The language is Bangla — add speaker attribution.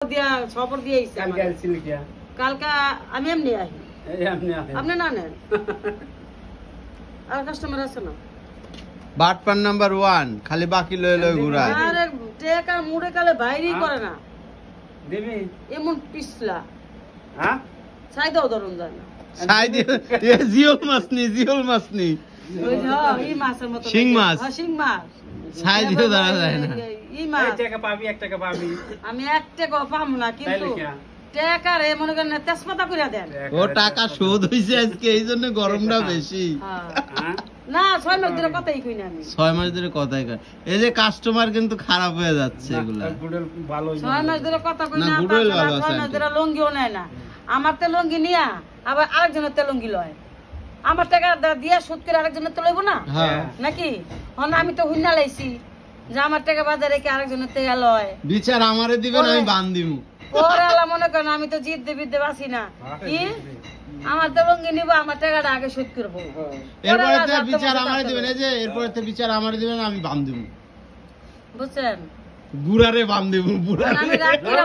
Speaker 1: দিয়া খবর দিয়ে আইছে
Speaker 2: কালকে আসছিল কি
Speaker 1: কালকা আমি এমনি আই
Speaker 2: এই আপনি
Speaker 1: না নেন আর কাস্টমার আছে না
Speaker 3: বাটপার নাম্বার 1 খালি বাকি লয়ে লয়ে ঘুরায়
Speaker 1: আরে টাকা মুড়ে কালে বাইরেই করে না
Speaker 2: দেবি
Speaker 1: এমন পিছলা
Speaker 2: হ্যাঁ
Speaker 1: ছাই দাও ধরুন যায় না
Speaker 3: ছাই দিয়ে এ জিওল মাছ নি
Speaker 1: ওই যে এই মাছের মতো
Speaker 3: শিং মাছ।
Speaker 1: হ্যাঁ শিং মাছ
Speaker 3: ছাই দিয়ে ধরা যায় না
Speaker 1: এই মাছ
Speaker 2: 1 টাকা পাবি 1 টাকা পাবি
Speaker 1: আমি 1 টাকা পাবো না কিন্তু
Speaker 2: তাইলে কি
Speaker 1: টাকা রে মনে করেন তেজপাতা কইরা দেন
Speaker 3: ও টাকা শোধ হইছে আজকে এইজন্য গরমটা বেশি
Speaker 1: হ্যাঁ
Speaker 2: হ্যাঁ
Speaker 1: না 6 মাস ধরে কথাই কই না আমি
Speaker 3: 6 মাস ধরে কথাই কয় এই যে কাস্টমার কিন্তু খারাপ হয়ে যাচ্ছে এগুলা
Speaker 2: গুডল ভালো
Speaker 1: 6 মাস ধরে কথা কই
Speaker 3: না,
Speaker 1: না
Speaker 3: গুডল
Speaker 1: তাছাড়া
Speaker 3: ভালো আছে
Speaker 1: 6 মাস
Speaker 3: আন্টি।
Speaker 1: ধরে লঙ্গিও নেয় না আমার তে লঙ্গি নিয়া আবার আরেকজনের তে লঙ্গি লয় আমার টাকা দিয়া সুদ করে আরেকজনের তে লইব না
Speaker 3: হ্যাঁ
Speaker 1: নাকি হন আমি তো হুন্না লাইছি যে আমার টাকা বাজারে কি আরেকজনের তে লয়
Speaker 3: বিচার আমারে দিবেন আমি বান দিমু
Speaker 1: ওরে আল্লাহ মনে করেন আমি তো জিততে বিদ্যে বাসি না কি আমার তো লঙ্গি নিব আমার টাকাটা আগে শোধ করবো
Speaker 3: এরপরে তো বিচার আমারে দিবেন এই যে এরপরে তো বিচার আমারে দিবেন আমি বান দিমু
Speaker 1: বুঝছেন
Speaker 3: বুড়ারে বান দিমু বুড়ারে
Speaker 1: আমি রাগ করে